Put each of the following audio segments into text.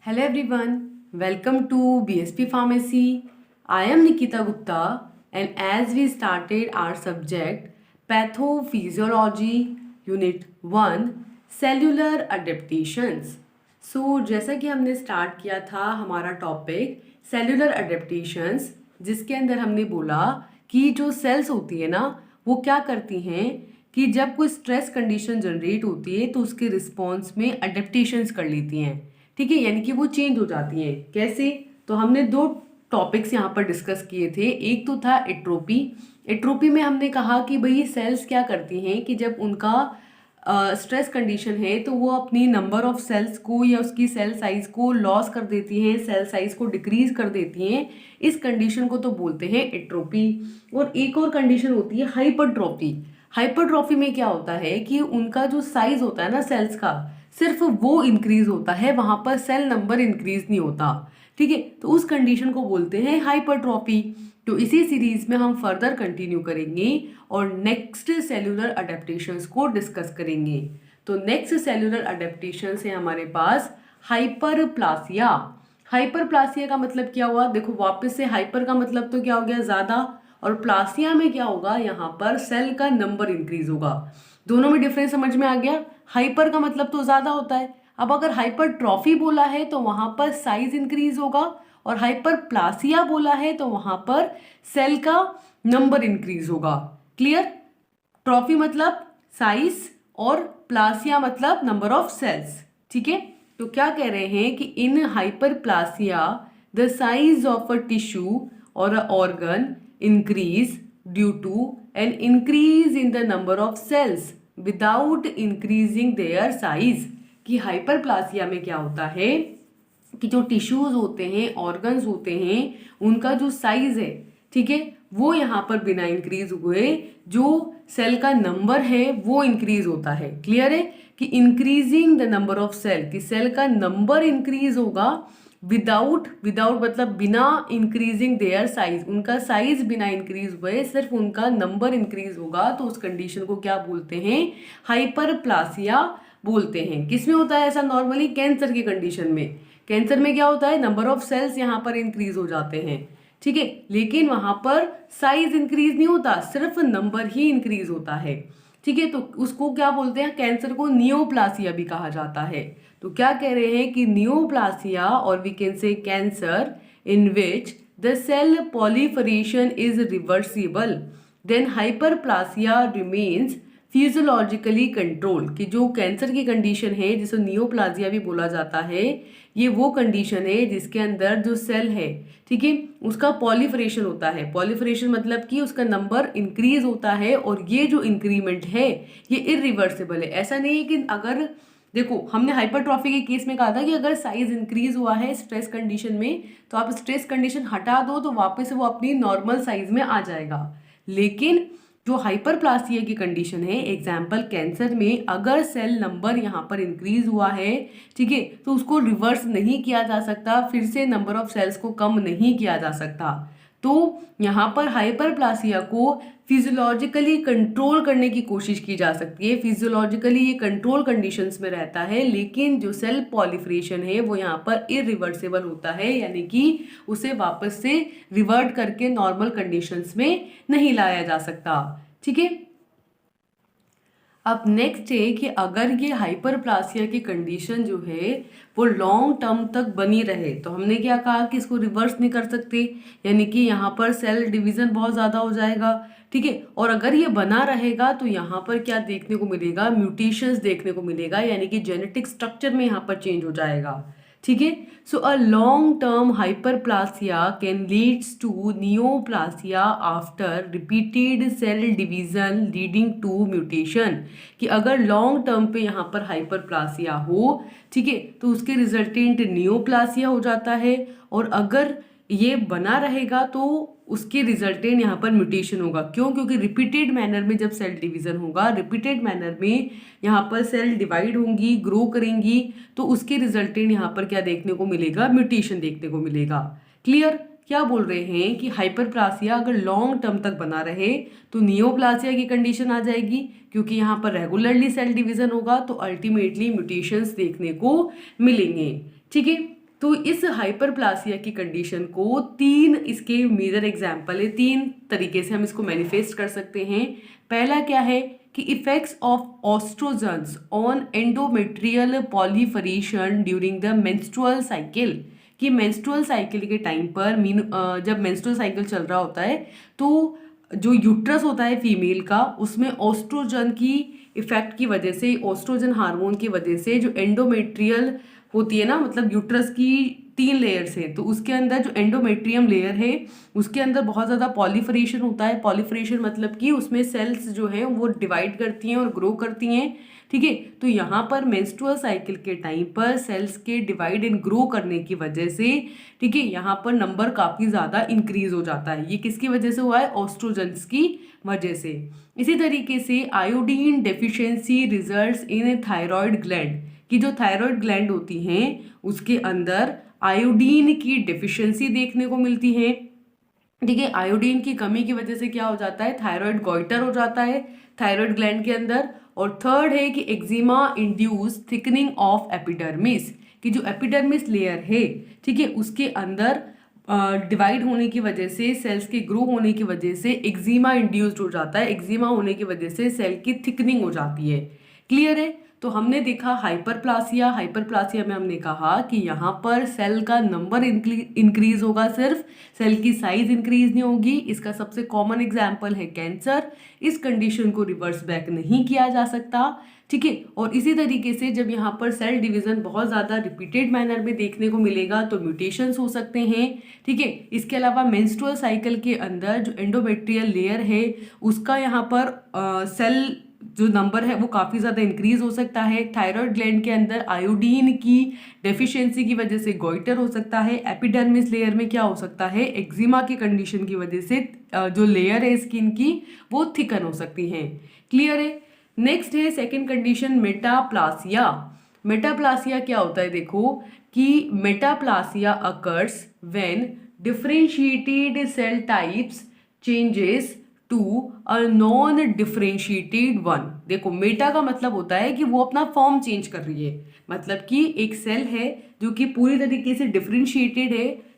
Hello everyone, welcome to BSP Pharmacy. I am Nikita Gupta, and as we started our subject Pathophysiology Unit 1 Cellular Adaptations. जैसा कि हमने start किया था हमारा topic cellular adaptations, जिसके अंदर हमने बोला कि जो सेल्स होती है ना वो क्या करती हैं कि जब कोई स्ट्रेस कंडीशन जनरेट होती है तो उसके रिस्पॉन्स में अडेप्टेशंस कर लेती हैं। ठीक है, यानी कि वो चेंज हो जाती हैं। कैसे? तो हमने दो टॉपिक्स यहाँ पर डिस्कस किए थे। एक तो था एट्रोपी। एट्रोपी में हमने कहा कि भाई सेल्स क्या करती हैं कि जब उनका स्ट्रेस कंडीशन है तो वो अपनी नंबर ऑफ सेल्स को या उसकी सेल साइज को लॉस कर देती हैं, सेल साइज को डिक्रीज कर देती हैं। इस कंडीशन को तो बोलते हैं एट्रोपी। और एक और कंडीशन होती है हाइपरट्रॉफी। हाइपरट्रॉफी में क्या होता है कि उनका जो साइज होता है ना सेल्स का, सिर्फ वो इंक्रीज होता है, वहां पर सेल नंबर इंक्रीज नहीं होता। ठीक है, तो उस कंडीशन को बोलते हैं हाइपरट्रॉफी। तो इसी सीरीज में हम फर्दर कंटिन्यू करेंगे और नेक्स्ट सेल्यूलर अडेप्टेशंस को डिस्कस करेंगे। तो नेक्स्ट सेल्यूलर अडेप्टेशंस है हमारे पास हाइपरप्लासिया। हाइपरप्लासिया का मतलब क्या हुआ? देखो वापस से, हाइपर का मतलब तो क्या हो गया, ज्यादा, और प्लासिया में क्या होगा, यहाँ पर सेल का नंबर इंक्रीज होगा। दोनों में डिफरेंस समझ में आ गया। हाइपर का मतलब तो ज्यादा होता है। अब अगर हाइपरट्रॉफी बोला है तो वहां पर साइज इंक्रीज होगा, और हाइपरप्लासिया बोला है तो वहां पर सेल का नंबर इंक्रीज होगा। क्लियर? ट्रॉफी मतलब साइज और प्लासिया मतलब नंबर ऑफ सेल्स। ठीक है, तो क्या कह रहे हैं कि in hyperplasia the size of a tissue और a organ increase due to an increase in the number of cells without increasing their size। कि हाइपरप्लासिया में क्या होता है कि जो टिश्यूज होते हैं, ऑर्गन्स होते हैं, उनका जो साइज है, ठीक है, वो यहाँ पर बिना इंक्रीज हुए जो सेल का नंबर है वो इंक्रीज होता है। क्लियर है कि increasing the number of cell, कि सेल का नंबर इंक्रीज होगा विदाउट मतलब बिना इंक्रीजिंग देयर साइज, उनका साइज बिना इंक्रीज हुए सिर्फ उनका नंबर इंक्रीज होगा, तो उस कंडीशन को क्या बोलते हैं? हाइपरप्लासिया बोलते हैं। किसमें होता है ऐसा? नॉर्मली कैंसर की कंडीशन में। कैंसर में क्या होता है, नंबर ऑफ सेल्स यहाँ पर इंक्रीज हो जाते हैं। ठीक है, लेकिन वहां पर साइज इंक्रीज नहीं होता, सिर्फ नंबर ही इंक्रीज होता है। ठीक है, तो उसको क्या बोलते हैं? कैंसर को नियोप्लासिया भी कहा जाता है। तो क्या कह रहे हैं कि नियोप्लासिया, और we can say cancer in which the cell proliferation is reversible, then hyperplasia remains physiologically control. कि जो कैंसर की कंडीशन है जिसे नियोप्लासिया भी बोला जाता है, ये वो कंडीशन है जिसके अंदर जो सेल है, ठीक है, उसका पॉलीफरेशन होता है। पॉलीफरेशन मतलब कि उसका नंबर इंक्रीज होता है, और ये जो इंक्रीमेंट है ये इरिवर्सिबल है। ऐसा नहीं है कि अगर, देखो हमने हाइपरट्रॉफी के केस में कहा था कि अगर साइज इंक्रीज हुआ है स्ट्रेस कंडीशन में तो आप स्ट्रेस कंडीशन हटा दो तो वापस से वो अपनी नॉर्मल साइज में आ जाएगा। लेकिन जो हाइपरप्लासिया की कंडीशन है, एग्जाम्पल कैंसर में, अगर सेल नंबर यहाँ पर इंक्रीज हुआ है, ठीक है, तो उसको रिवर्स नहीं किया जा सकता, फिर से नंबर ऑफ सेल्स को कम नहीं किया जा सकता। तो यहाँ पर हाइपरप्लासिया को फिजियोलॉजिकली कंट्रोल करने की कोशिश की जा सकती है। फिजियोलॉजिकली ये कंट्रोल कंडीशंस में रहता है, लेकिन जो सेल पॉलीफरेशन है वो यहाँ पर इरिवर्सिबल होता है, यानी कि उसे वापस से रिवर्ट करके नॉर्मल कंडीशंस में नहीं लाया जा सकता। ठीक है, अब नेक्स्ट है कि अगर ये हाइपरप्लासिया की कंडीशन जो है वो लॉन्ग टर्म तक बनी रहे, तो हमने क्या कहा कि इसको रिवर्स नहीं कर सकते, यानी कि यहाँ पर सेल डिवीजन बहुत ज़्यादा हो जाएगा। ठीक है, और अगर ये बना रहेगा तो यहाँ पर क्या देखने को मिलेगा? म्यूटेशंस देखने को मिलेगा, यानी कि जेनेटिक स्ट्रक्चर में यहाँ पर चेंज हो जाएगा। ठीक है, so a long term hyperplasia can leads to neoplasia after repeated cell division leading to mutation. कि अगर लॉन्ग टर्म पे यहाँ पर हाइपरप्लासिया हो, ठीक है, तो उसके रिजल्टेंट नियोप्लासिया हो जाता है, और अगर ये बना रहेगा तो उसके रिजल्टेंट यहाँ पर म्यूटेशन होगा। क्यों? क्योंकि रिपीटेड मैनर में जब सेल डिवीजन होगा, रिपीटेड मैनर में यहाँ पर सेल डिवाइड होंगी, ग्रो करेंगी, तो उसके रिजल्टेंट यहाँ पर क्या देखने को मिलेगा? म्यूटेशन देखने को मिलेगा। क्लियर? क्या बोल रहे हैं कि हाइपरप्लासिया अगर लॉन्ग टर्म तक बना रहे तो नियोप्लासिया की कंडीशन आ जाएगी, क्योंकि यहाँ पर रेगुलरली सेल डिवीजन होगा तो अल्टीमेटली म्यूटेशंस देखने को मिलेंगे। ठीक है, तो इस हाइपरप्लासिया की कंडीशन को तीन इसके मेजर एग्जाम्पल है, तीन तरीके से हम इसको मैनिफेस्ट कर सकते हैं। पहला क्या है कि effects of oestrogens on endometrial proliferation during the menstrual cycle, कि मेंस्ट्रुअल साइकिल के टाइम पर जब मेंस्ट्रुअल साइकिल चल रहा होता है तो जो यूट्रस होता है फीमेल का, उसमें ऑस्ट्रोजन की इफेक्ट की वजह से, ऑस्ट्रोजन हार्मोन की वजह से जो एंडोमेट्रियल होती है ना, मतलब यूट्रस की 3 लेयर्स हैं, तो उसके अंदर जो एंडोमेट्रियम लेयर है उसके अंदर बहुत ज़्यादा पॉलीफरेशन होता है। पॉलीफरेशन मतलब कि उसमें सेल्स जो हैं वो डिवाइड करती हैं और ग्रो करती हैं, ठीक है। तो यहाँ पर मेंस्ट्रुअल साइकिल के टाइम पर सेल्स के डिवाइड एंड ग्रो करने की वजह से, ठीक है, यहाँ पर नंबर काफ़ी ज़्यादा इंक्रीज हो जाता है। ये किसकी वजह से हुआ है? ऑस्ट्रोजन्स की वजह से। इसी तरीके से iodine deficiency results in thyroid gland, कि जो थायराइड ग्लैंड होती हैं उसके अंदर आयोडीन की डेफिशिएंसी देखने को मिलती है, ठीक है। आयोडीन की कमी की वजह से क्या हो जाता है? थायराइड गॉइटर हो जाता है थायराइड ग्लैंड के अंदर। और थर्ड है कि eczema induce thickening of epidermis, कि जो एपिडर्मिस लेयर है, ठीक है, उसके अंदर डिवाइड होने की वजह से, सेल्स के ग्रो होने की वजह से एक्जिमा इंड्यूस्ड हो जाता है। एक्जिमा होने की वजह से सेल की थिकनिंग हो जाती है। क्लियर है? तो हमने देखा हाइपरप्लासिया। हाइपरप्लासिया में हमने कहा कि यहाँ पर सेल का नंबर इंक्रीज होगा, सिर्फ सेल की साइज इंक्रीज नहीं होगी। इसका सबसे कॉमन एग्जाम्पल है कैंसर। इस कंडीशन को रिवर्स बैक नहीं किया जा सकता, ठीक है। और इसी तरीके से जब यहाँ पर सेल डिवीजन बहुत ज़्यादा रिपीटेड मैनर में देखने को मिलेगा तो म्यूटेशंस हो सकते हैं, ठीक है। इसके अलावा मेंस्ट्रुअल साइकिल के अंदर जो एंडोमेट्रियल लेयर है उसका यहाँ पर सेल जो नंबर है वो काफ़ी ज़्यादा इंक्रीज हो सकता है। थायराइड ग्लैंड के अंदर आयोडीन की डेफिशिएंसी की वजह से गॉइटर हो सकता है। एपिडर्मिस लेयर में क्या हो सकता है? एक्जिमा की कंडीशन की वजह से जो लेयर है स्किन की वो थिकन हो सकती है। क्लियर है? नेक्स्ट है सेकेंड कंडीशन, मेटाप्लासिया। मेटाप्लासिया क्या होता है? देखो कि metaplasia occurs when differentiated cell types changes to a non differentiated one. देखो मेटा का मतलब होता है कि वो अपना फॉर्म चेंज कर रही है, मतलब कि एक सेल है जो कि पूरी तरीके से डिफरेंशिएटेड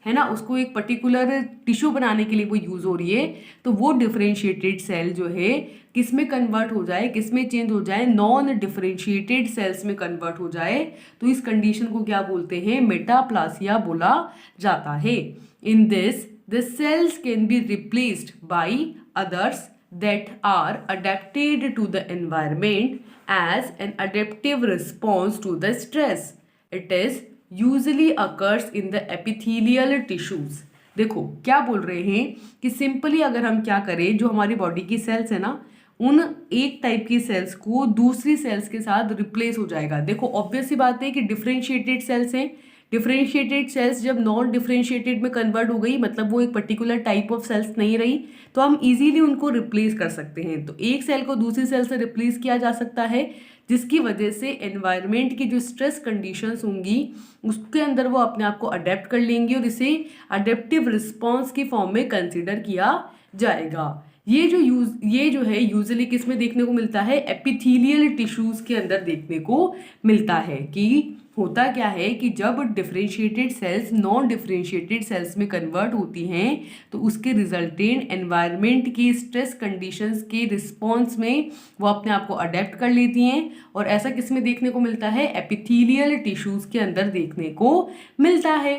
है ना, उसको एक पर्टिकुलर टिश्यू बनाने के लिए वो यूज हो रही है। तो वो डिफरेंशिएटेड सेल जो है किस में कन्वर्ट हो जाए, किस में चेंज हो जाए? नॉन डिफरेंशिएटेड सेल्स में कन्वर्ट हो जाए, तो इस कंडीशन को क्या बोलते हैं? मेटाप्लासिया बोला जाता है। In this the cells can be replaced by others that are adapted to the environment as an adaptive response to the stress. It is usually occurs in the epithelial tissues. देखो क्या बोल रहे हैं कि simply अगर हम क्या करें, जो हमारी बॉडी की सेल्स है ना, उन एक टाइप की सेल्स को दूसरी सेल्स के साथ रिप्लेस हो जाएगा। देखो ऑब्वियस सी बात है कि डिफरेंशिएटेड सेल्स हैं, डिफरेंशिएटेड सेल्स जब नॉन डिफरेंशिएटेड में कन्वर्ट हो गई, मतलब वो एक पर्टिकुलर टाइप ऑफ सेल्स नहीं रही, तो हम इजीली उनको रिप्लेस कर सकते हैं। तो एक सेल को दूसरी सेल से रिप्लेस किया जा सकता है, जिसकी वजह से एनवायरनमेंट की जो स्ट्रेस कंडीशंस होंगी उसके अंदर वो अपने आप को अडेप्ट कर लेंगी और इसे अडेप्टिव रिस्पॉन्स की फॉर्म में कंसिडर किया जाएगा। ये जो है यूजुअली किस में देखने को मिलता है? एपिथेलियल टिश्यूज के अंदर देखने को मिलता है। कि होता क्या है कि जब differentiated sales non differentiated sales में कन्वर्ट होती हैं तो उसके रिजल्टेंट एनवायरनमेंट की स्ट्रेस कंडीशंस के रिस्पॉन्स में वो अपने आप को अडेप्ट कर लेती हैं, और ऐसा किस में देखने को मिलता है? एपिथेलियल टिश्यूज के अंदर देखने को मिलता है।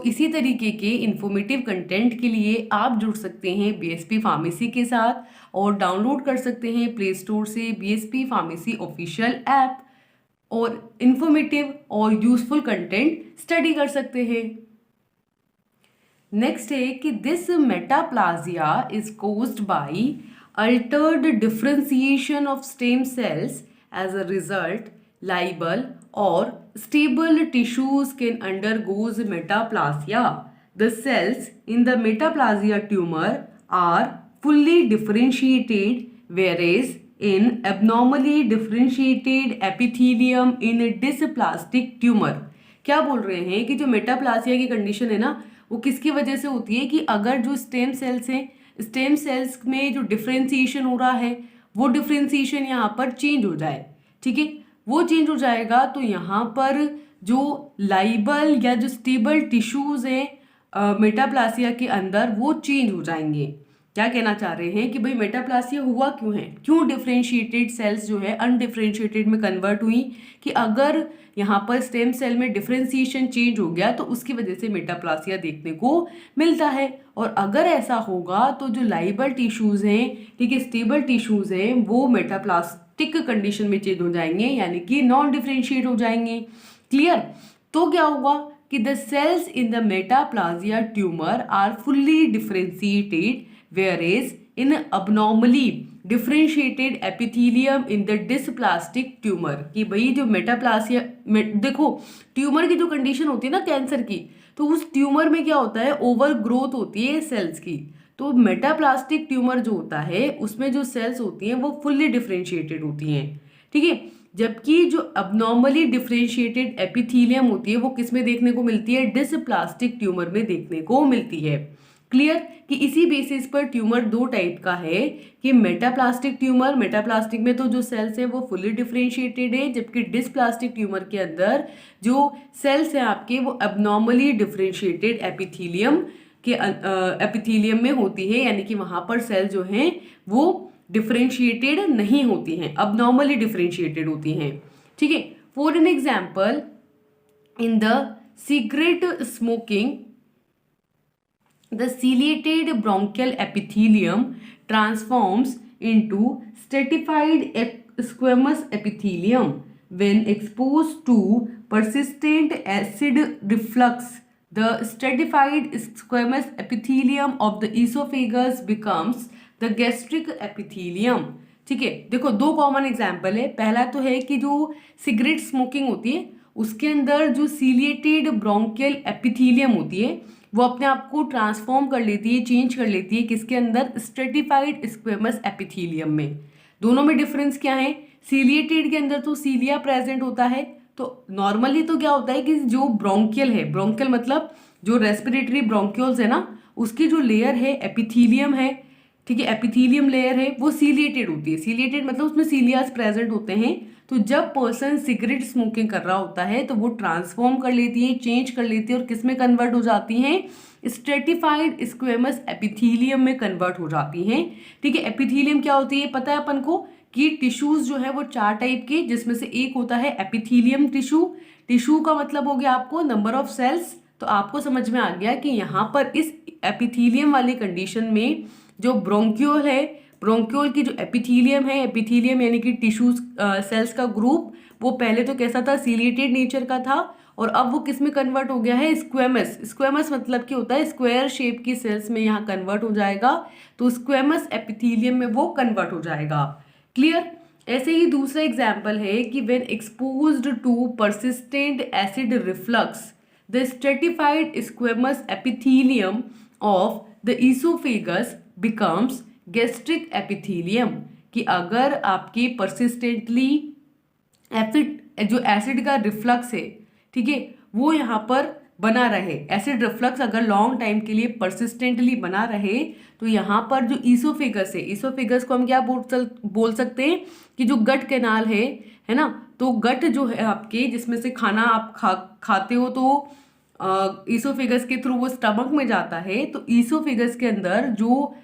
इसी तरीके के इंफॉर्मेटिव कंटेंट के लिए आप जुड़ सकते हैं बीएसपी फार्मेसी के साथ और डाउनलोड कर सकते हैं प्ले स्टोर से बीएसपी फार्मेसी ऑफिशियल ऐप, और इंफॉर्मेटिव और यूजफुल कंटेंट स्टडी कर सकते हैं। नेक्स्ट है कि this metaplasia is caused by altered differentiation of stem cells as a result liable or stable tissues can undergoes metaplasia. The cells in the metaplasia tumor are fully differentiated, whereas in abnormally differentiated epithelium in dysplastic tumor. क्या बोल रहे हैं कि जो metaplasia की condition है ना, वो किसकी वजह से होती है? कि अगर जो स्टेम सेल्स हैं, स्टेम सेल्स में जो डिफरेंशिएशन हो रहा है वो डिफरेंशिएशन यहाँ पर चेंज हो जाए, ठीक है, वो चेंज हो जाएगा, तो यहाँ पर जो लाइबल या जो स्टेबल टिश्यूज हैं मेटाप्लासिया के अंदर वो चेंज हो जाएंगे। क्या कहना चाह रहे हैं कि भाई मेटाप्लासिया हुआ क्यों है, क्यों डिफरेंशिएटेड सेल्स जो है अनडिफरेंशिएटेड में कन्वर्ट हुई, कि अगर यहाँ पर स्टेम सेल में डिफरेंशिएशन चेंज हो गया तो उसकी वजह से मेटाप्लासिया देखने को मिलता है। और अगर ऐसा होगा तो जो लाइबल टिश्यूज हैं, ठीक है, स्टेबल टिश्यूज हैं, वो मेटाप्लास्टिक कंडीशन में चेंज हो जाएंगे, यानी कि नॉन डिफरेंशिएट हो जाएंगे। क्लियर? तो क्या होगा कि the cells in the metaplasia tumour are fully differentiated whereas in abnormally differentiated epithelium in the dysplastic tumor, कि भाई जो मेटाप्लासिया देखो ट्यूमर की जो कंडीशन होती है ना कैंसर की, तो उस ट्यूमर में क्या होता है, ओवर ग्रोथ होती है सेल्स की। तो मेटाप्लास्टिक ट्यूमर जो होता है उसमें जो सेल्स होती हैं वो फुल्ली डिफरेंशिएटेड होती हैं, ठीक है। जबकि जो अबनॉर्मली डिफरेंशिएटेड एपिथीलियम होती है वो किस में देखने को मिलती है, डिस्प्लास्टिक ट्यूमर में देखने को मिलती है। क्लियर? कि इसी बेसिस पर ट्यूमर दो टाइप का है, कि मेटाप्लास्टिक ट्यूमर, मेटाप्लास्टिक में तो जो सेल्स है वो फुल्ली डिफरेंशिएटेड है, जबकि डिस्प्लास्टिक ट्यूमर के अंदर जो सेल्स हैं आपके वो अबनॉर्मली डिफरेंशिएटेड एपिथीलियम के एपिथीलियम में होती है, यानी कि वहां पर सेल जो हैं वो डिफरेंशिएटेड नहीं होती हैं, अबनॉर्मली डिफरेंशिएटेड होती हैं, ठीक है। For an example, in the cigarette smoking the ciliated bronchial epithelium transforms into stratified squamous epithelium when exposed to persistent acid reflux. The stratified squamous epithelium of the esophagus becomes the gastric epithelium. ठीक है, देखो दो common example है। पहला तो है कि जो सिगरेट स्मोकिंग होती है उसके अंदर जो सीलिएटेड ब्रोंकियल एपिथीलियम होती है वो अपने आप को ट्रांसफॉर्म कर लेती है, चेंज कर लेती है, किसके अंदर, स्ट्रेटिफाइड स्क्वेमस एपिथीलियम में। दोनों में डिफरेंस क्या है, सीलिएटेड के अंदर तो सीलिया प्रेजेंट होता है, तो नॉर्मली तो क्या होता है कि जो ब्रोंकियल है, ब्रोंकियल मतलब जो रेस्पिरेटरी ब्रोंक्यूल्स है ना, उसकी जो लेयर है एपिथीलियम है, ठीक है, एपिथीलियम लेयर है वो सीलिएटेड होती है। सीलिएटेड मतलब उसमें सीलियास प्रेजेंट होते हैं। तो जब पर्सन सिगरेट स्मोकिंग कर रहा होता है तो वो ट्रांसफॉर्म कर लेती है, चेंज कर लेती है और किस में कन्वर्ट हो जाती हैं, स्ट्रेटिफाइड स्क्वेमस एपिथीलियम में कन्वर्ट हो जाती हैं, ठीक है। एपिथीलियम क्या होती है पता है अपन को, कि टिश्यूज जो है वो चार टाइप के, जिसमें से एक होता है एपिथीलियम टिश्यू। टिश्यू का मतलब हो गया आपको नंबर ऑफ सेल्स। तो आपको समझ में आ गया कि यहाँ पर इस एपिथीलियम वाली कंडीशन में जो ब्रोंक्यूल है, ब्रोंक्यूल की जो एपिथीलियम है, एपिथीलियम यानी कि टिश्यूज सेल्स का ग्रुप, वो पहले तो कैसा था, सीलिएटेड नेचर का था, और अब वो किस में कन्वर्ट हो गया है, स्क्वेमस। स्क्वेमस मतलब क्या होता है, स्क्वायर शेप की सेल्स में यहाँ कन्वर्ट हो जाएगा, तो स्क्वेमस एपिथीलियम में वो कन्वर्ट हो जाएगा। क्लियर? ऐसे ही दूसरा एग्जाम्पल है कि when exposed to persistent acid reflux the stratified squamous epithelium of the oesophagus becomes gastric epithelium. कि अगर आपके परसिस्टेंटली जो एसिड का रिफ्लक्स है, ठीक है, वो यहाँ पर बना रहे, एसिड रिफ्लक्स अगर लॉन्ग टाइम के लिए परसिस्टेंटली बना रहे, तो यहाँ पर जो ईसोफेगस है, ईसोफेगस को हम क्या बोल सकते हैं कि जो गट कैनाल है ना, तो गट जो है आपके जिसमें से खाना आप खाते हो तो ईसोफेगस के थ्रू वो स्टमक में जाता है। तो ईसोफेगस के अंदर जो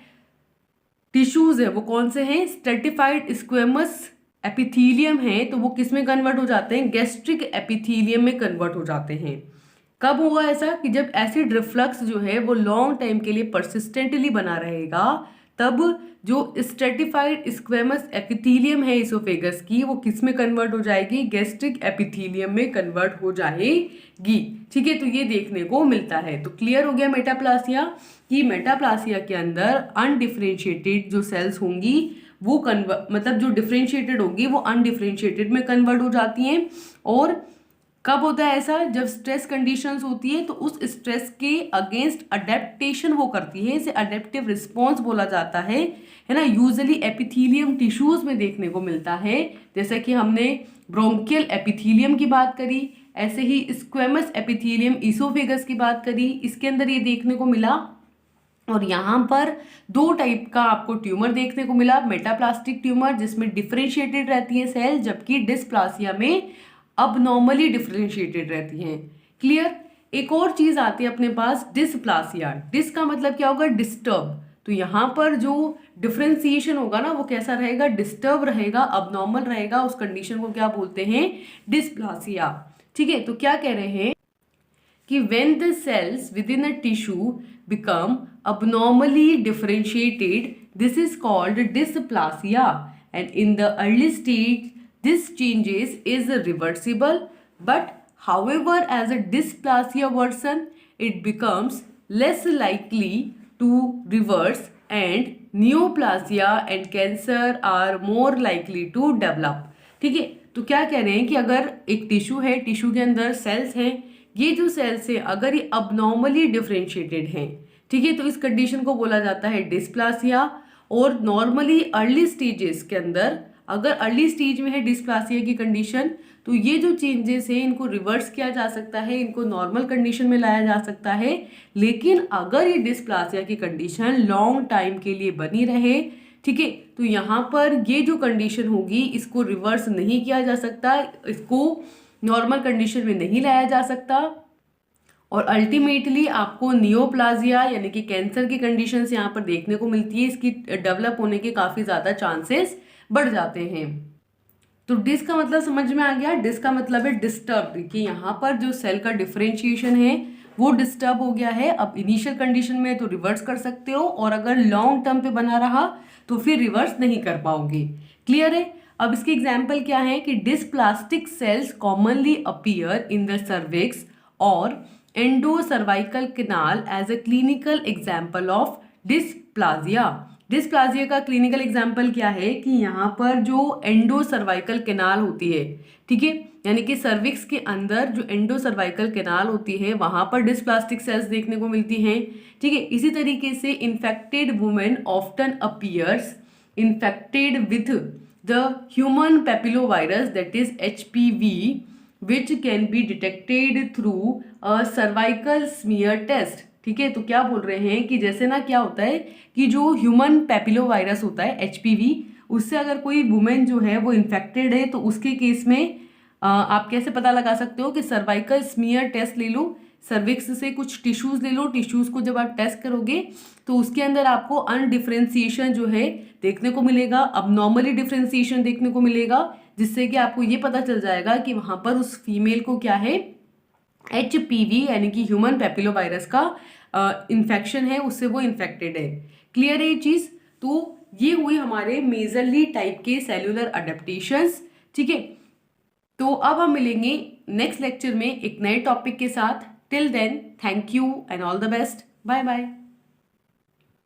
टिश्यूज है वो कौन से हैं, स्ट्रेटिफाइड स्क्वेमस एपिथीलियम है, तो वो किस में कन्वर्ट हो जाते हैं, गैस्ट्रिक एपिथीलियम में कन्वर्ट हो जाते हैं। कब होगा ऐसा, कि जब एसिड रिफ्लक्स जो है वो लॉन्ग टाइम के लिए परसिस्टेंटली बना रहेगा, तब जो स्ट्रेटिफाइड स्क्वेमस एपिथीलियम है इसोफेगस की, वो किस में कन्वर्ट हो जाएगी, गैस्ट्रिक एपिथीलियम में कन्वर्ट हो जाएगी, ठीक है। तो ये देखने को मिलता है। तो क्लियर हो गया मेटाप्लासिया, कि मेटाप्लासिया के अंदर अनडिफरेंशिएटेड जो सेल्स होंगी वो मतलब जो डिफरेंशिएटेड होंगी वो अनडिफरेंशिएटेड में कन्वर्ट हो जाती हैं। और कब होता है ऐसा, जब स्ट्रेस कंडीशंस होती है तो उस स्ट्रेस के अगेंस्ट अडेप्टेशन वो करती है, इसे अडेप्टिव रिस्पॉन्स बोला जाता है ना। यूजुअली एपिथीलियम टिश्यूज में देखने को मिलता है, जैसा कि हमने ब्रोंकियल एपिथीलियम की बात करी, ऐसे ही स्क्वेमस एपिथीलियम ईसोफेगस की बात करी, इसके अंदर ये देखने को मिला। और यहाँ पर दो टाइप का आपको ट्यूमर देखने को मिला, मेटाप्लास्टिक ट्यूमर जिसमें डिफरेंशिएटेड रहती है सेल, जबकि डिस्प्लासिया में अबनॉर्मली डिफरेंशिएटेड रहती हैं। क्लियर। एक और चीज आती है अपने पास डिस्प्लासिया। डिस का मतलब क्या होगा? डिस्टर्ब। तो यहाँ पर जो डिफरेंशिएशन होगा ना वो कैसा रहेगा? डिस्टर्ब रहेगा, अबनॉर्मल रहेगा। उस कंडीशन को क्या बोलते हैं? डिस्प्लासिया। ठीक है, तो क्या कह रहे हैं कि when the cells within a tissue become abnormally differentiated, this is called dysplasia, and in the early stage this changes is reversible, but however as a dysplasia worsen it becomes less likely to reverse, and neoplasia and cancer are more likely to develop। ठीक है, तो क्या कह रहे हैं कि अगर एक टिश्यू है, टिश्यू के अंदर सेल्स हैं, ये जो सेल्स है अगर ये अबनॉर्मली डिफरेंशिएटेड हैं, ठीक है, तो इस कंडीशन को बोला जाता है डिस्प्लासिया। और नॉर्मली अर्ली स्टेजेस के अंदर अगर अर्ली स्टेज में है डिस्प्लासिया की कंडीशन, तो ये जो चेंजेस हैं इनको रिवर्स किया जा सकता है, इनको नॉर्मल कंडीशन में लाया जा सकता है। लेकिन अगर ये डिस्प्लासिया की कंडीशन लॉन्ग टाइम के लिए बनी रहे, ठीक है, तो यहाँ पर ये जो कंडीशन होगी इसको रिवर्स नहीं किया जा सकता, इसको नॉर्मल कंडीशन में नहीं लाया जा सकता, और अल्टीमेटली आपको नियोप्लाजिया यानी कि कैंसर की कंडीशंस यहाँ पर देखने को मिलती है। इसकी डेवलप होने के काफ़ी ज़्यादा चांसेस बढ़ जाते हैं। तो डिस का मतलब समझ में आ गया। डिस का मतलब है डिस्टर्ब, कि यहाँ पर जो सेल का डिफरेंशिएशन है वो डिस्टर्ब हो गया है। अब इनिशियल कंडीशन में तो रिवर्स कर सकते हो, और अगर लॉन्ग टर्म पे बना रहा तो फिर रिवर्स नहीं कर पाओगे। क्लियर है। अब इसके एग्जाम्पल क्या है कि dysplastic cells commonly appear in the cervix और endocervical canal as a clinical example of dysplasia. Dysplasia का क्लिनिकल एग्जाम्पल क्या है कि यहाँ पर जो एंडोसर्वाइकल कैनाल होती है, ठीक है, यानी कि सर्विक्स के अंदर जो एंडोसर्वाइकल कैनाल होती है वहाँ पर डिस्प्लास्टिक सेल्स देखने को मिलती हैं। ठीक है, इसी तरीके से infected women often appears infected with the human papillovirus, that is HPV, which can be detected through a cervical smear test। ठीक है, तो क्या बोल रहे हैं कि जैसे ना क्या होता है कि जो ह्यूमन पैपिलोवायरस होता है HPV, उससे अगर कोई वुमेन जो है वो इन्फेक्टेड है तो उसके केस में आप कैसे पता लगा सकते हो कि सर्वाइकल स्मीयर टेस्ट ले लो, सर्विक्स से कुछ टिश्यूज ले लो, टिश्यूज को जब आप टेस्ट करोगे तो उसके अंदर आपको अनडिफरेंशिएशन जो है देखने को मिलेगा, अबनॉर्मली डिफरेंशिएशन देखने को मिलेगा, जिससे कि आपको ये पता चल जाएगा कि वहाँ पर उस फीमेल को क्या है, HPV यानी कि ह्यूमन पैपिलोवायरस का इन्फेक्शन है, उससे वो इन्फेक्टेड है। क्लियर है ये चीज़। तो ये हुई हमारे मेजरली टाइप के सेल्यूलर अडेप्टेशंस। ठीक है, तो अब हम मिलेंगे नेक्स्ट लेक्चर में एक नए टॉपिक के साथ। Till then, thank you and all the best. Bye bye.